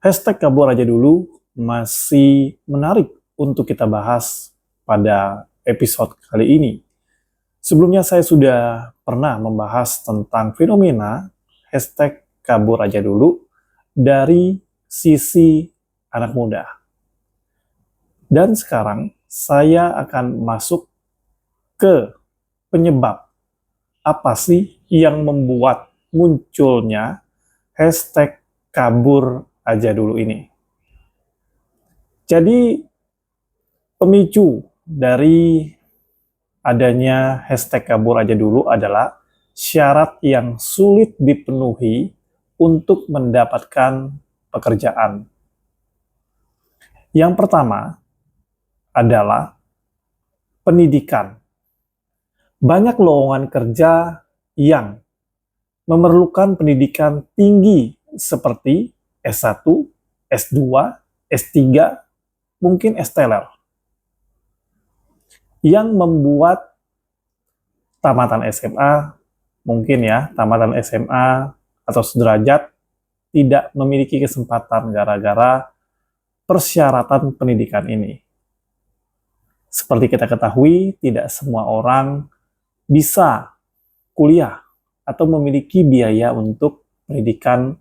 Hashtag kabur aja dulu masih menarik untuk kita bahas pada episode kali ini. Sebelumnya saya sudah pernah membahas tentang fenomena hashtag kabur aja dulu dari sisi anak muda. Dan sekarang saya akan masuk ke penyebab apa sih yang membuat munculnya hashtag kabur aja dulu ini. Jadi pemicu dari adanya hashtag kabur aja dulu adalah syarat yang sulit dipenuhi untuk mendapatkan pekerjaan. Yang pertama adalah pendidikan. Banyak lowongan kerja yang memerlukan pendidikan tinggi seperti S1, S2, S3, mungkin S-Teler, yang membuat tamatan SMA, mungkin ya, tamatan SMA atau sederajat tidak memiliki kesempatan gara-gara persyaratan pendidikan ini. Seperti kita ketahui, tidak semua orang bisa kuliah atau memiliki biaya untuk pendidikan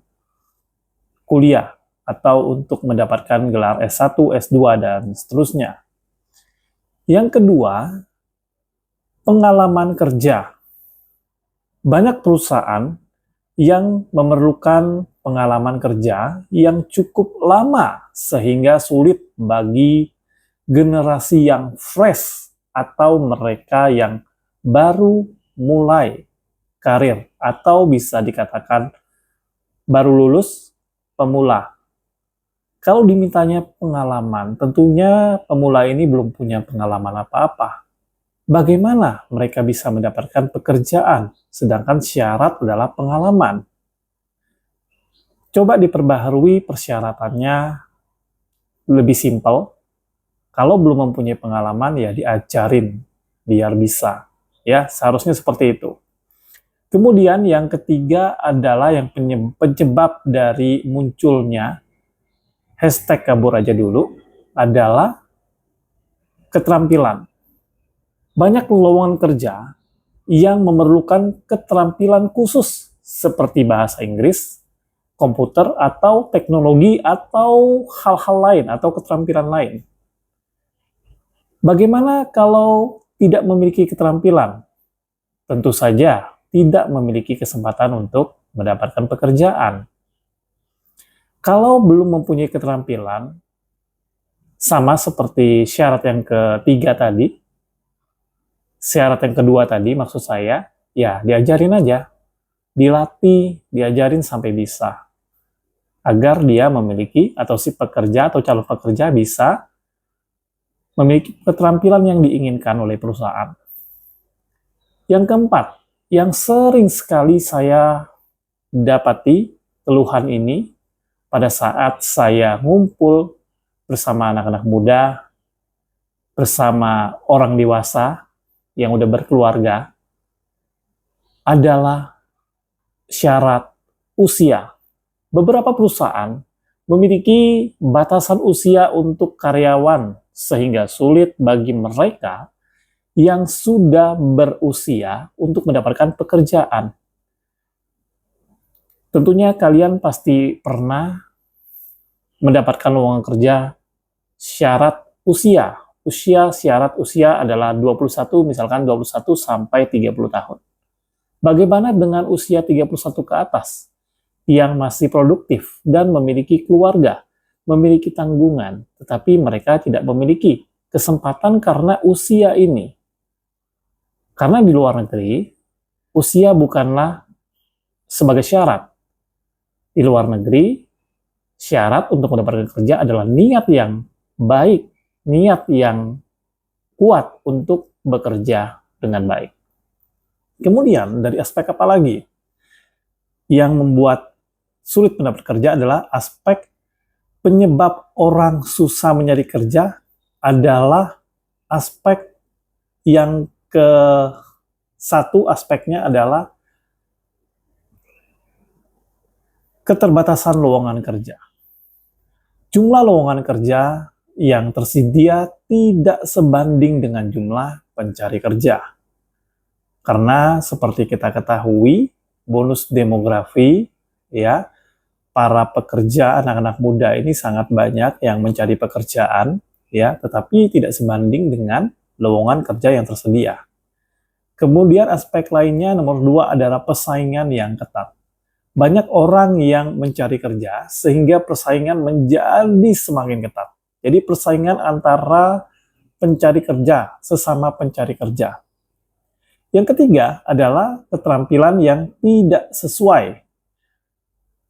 kuliah atau untuk mendapatkan gelar S1, S2, dan seterusnya. Yang kedua, pengalaman kerja. Banyak perusahaan yang memerlukan pengalaman kerja yang cukup lama sehingga sulit bagi generasi yang fresh atau mereka yang baru mulai karir atau bisa dikatakan baru lulus pemula. Kalau dimintanya pengalaman, tentunya pemula ini belum punya pengalaman apa-apa. Bagaimana mereka bisa mendapatkan pekerjaan, sedangkan syarat adalah pengalaman? Coba diperbaharui persyaratannya lebih simpel. Kalau belum mempunyai pengalaman, ya diajarin biar bisa. Ya, seharusnya seperti itu. Kemudian yang ketiga adalah yang penyebab dari munculnya hashtag kabur aja dulu adalah keterampilan. Banyak lowongan kerja yang memerlukan keterampilan khusus seperti bahasa Inggris, komputer, atau teknologi, atau hal-hal lain, atau keterampilan lain. Bagaimana kalau tidak memiliki keterampilan? Tentu saja tidak memiliki kesempatan untuk mendapatkan pekerjaan. Kalau belum mempunyai keterampilan, sama seperti syarat yang ketiga tadi, syarat yang kedua tadi maksud saya, ya diajarin aja, dilatih, diajarin sampai bisa. Agar dia memiliki, atau si pekerja atau calon pekerja bisa memiliki keterampilan yang diinginkan oleh perusahaan. Yang keempat, yang sering sekali saya dapati keluhan ini pada saat saya ngumpul bersama anak-anak muda, bersama orang dewasa yang udah berkeluarga, adalah syarat usia. Beberapa perusahaan memiliki batasan usia untuk karyawan sehingga sulit bagi mereka yang sudah berusia untuk mendapatkan pekerjaan. Tentunya kalian pasti pernah mendapatkan lowongan kerja syarat usia. Syarat usia adalah 21, misalkan 21 sampai 30 tahun. Bagaimana dengan usia 31 ke atas yang masih produktif dan memiliki keluarga, memiliki tanggungan, tetapi mereka tidak memiliki kesempatan karena usia ini? Karena di luar negeri, usia bukanlah sebagai syarat. Di luar negeri, syarat untuk mendapatkan kerja adalah niat yang baik, niat yang kuat untuk bekerja dengan baik. Kemudian, dari aspek apa lagi yang membuat sulit mendapat kerja adalah aspek penyebab orang susah mencari kerja adalah aspek yang satu aspeknya adalah keterbatasan lowongan kerja. jumlah lowongan kerja yang tersedia tidak sebanding dengan jumlah pencari kerja. Karena seperti kita ketahui, bonus demografi, ya, para pekerja anak-anak muda ini sangat banyak yang mencari pekerjaan, ya, tetapi tidak sebanding dengan lowongan kerja yang tersedia. Kemudian aspek lainnya nomor 2 adalah persaingan yang ketat. Banyak orang yang mencari kerja sehingga persaingan menjadi semakin ketat. Jadi persaingan antara pencari kerja, sesama pencari kerja. Yang ketiga adalah keterampilan yang tidak sesuai.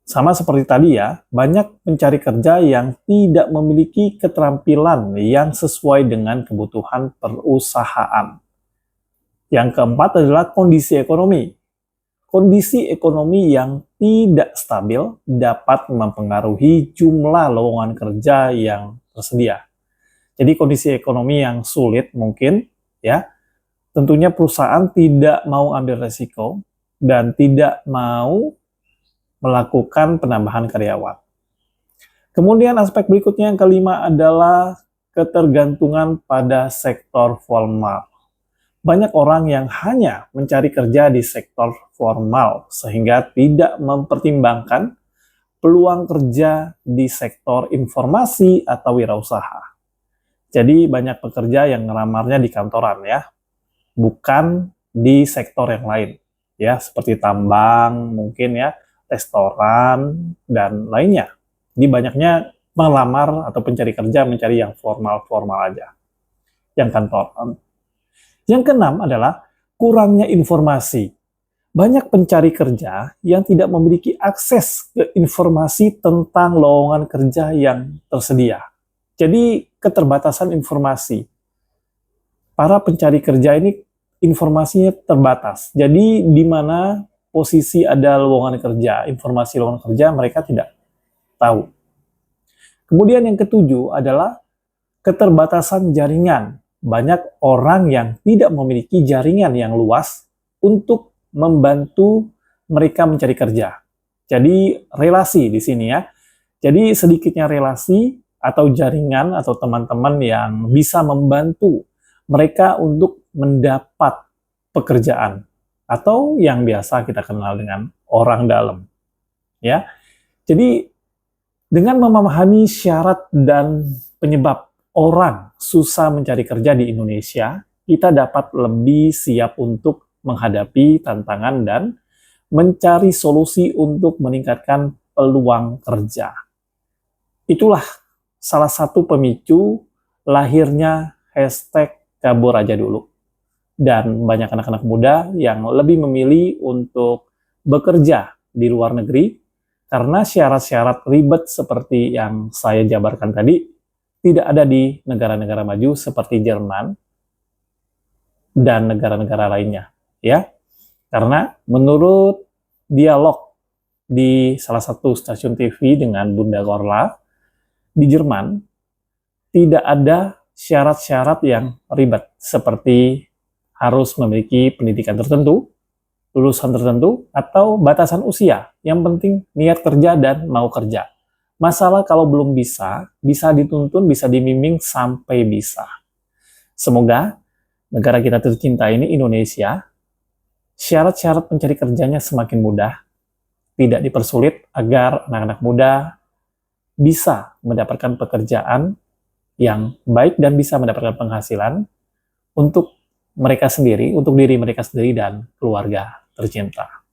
Sama seperti tadi ya, banyak pencari kerja yang tidak memiliki keterampilan yang sesuai dengan kebutuhan perusahaan. Yang keempat adalah kondisi ekonomi. Kondisi ekonomi yang tidak stabil dapat mempengaruhi jumlah lowongan kerja yang tersedia. Jadi kondisi ekonomi yang sulit mungkin, ya, tentunya perusahaan tidak mau ambil resiko dan tidak mau melakukan penambahan karyawan. Kemudian aspek berikutnya yang kelima adalah ketergantungan pada sektor formal. Banyak orang yang hanya mencari kerja di sektor formal sehingga tidak mempertimbangkan peluang kerja di sektor informasi atau wirausaha. Jadi banyak pekerja yang ngelamarnya di kantoran ya, bukan di sektor yang lain. Ya, seperti tambang, mungkin ya, restoran, dan lainnya. Jadi banyaknya melamar atau pencari kerja mencari yang formal-formal aja. Yang kantoran. Yang keenam adalah kurangnya informasi. Banyak pencari kerja yang tidak memiliki akses ke informasi tentang lowongan kerja yang tersedia. Jadi keterbatasan informasi. Para pencari kerja ini informasinya terbatas. Jadi di mana posisi ada lowongan kerja, informasi lowongan kerja mereka tidak tahu. Kemudian yang ketujuh adalah keterbatasan jaringan. Banyak orang yang tidak memiliki jaringan yang luas untuk membantu mereka mencari kerja. Jadi relasi di sini ya. Jadi sedikitnya relasi atau jaringan atau teman-teman yang bisa membantu mereka untuk mendapat pekerjaan atau yang biasa kita kenal dengan orang dalam. Ya. Jadi dengan memahami syarat dan penyebab orang susah mencari kerja di Indonesia, kita dapat lebih siap untuk menghadapi tantangan dan mencari solusi untuk meningkatkan peluang kerja. Itulah salah satu pemicu lahirnya hashtag kabur aja dulu. Dan banyak anak-anak muda yang lebih memilih untuk bekerja di luar negeri karena syarat-syarat ribet seperti yang saya jabarkan tadi tidak ada di negara-negara maju seperti Jerman dan negara-negara lainnya, ya. Karena menurut dialog di salah satu stasiun TV dengan Bunda Korla di Jerman tidak ada syarat-syarat yang ribet seperti harus memiliki pendidikan tertentu, lulusan tertentu, atau batasan usia. Yang penting niat kerja dan mau kerja. Masalah kalau belum bisa dituntun, bisa dibimbing sampai bisa. Semoga negara kita tercinta ini, Indonesia, syarat-syarat mencari kerjanya semakin mudah, tidak dipersulit agar anak-anak muda bisa mendapatkan pekerjaan yang baik dan bisa mendapatkan penghasilan untuk mereka sendiri, untuk diri mereka sendiri dan keluarga tercinta.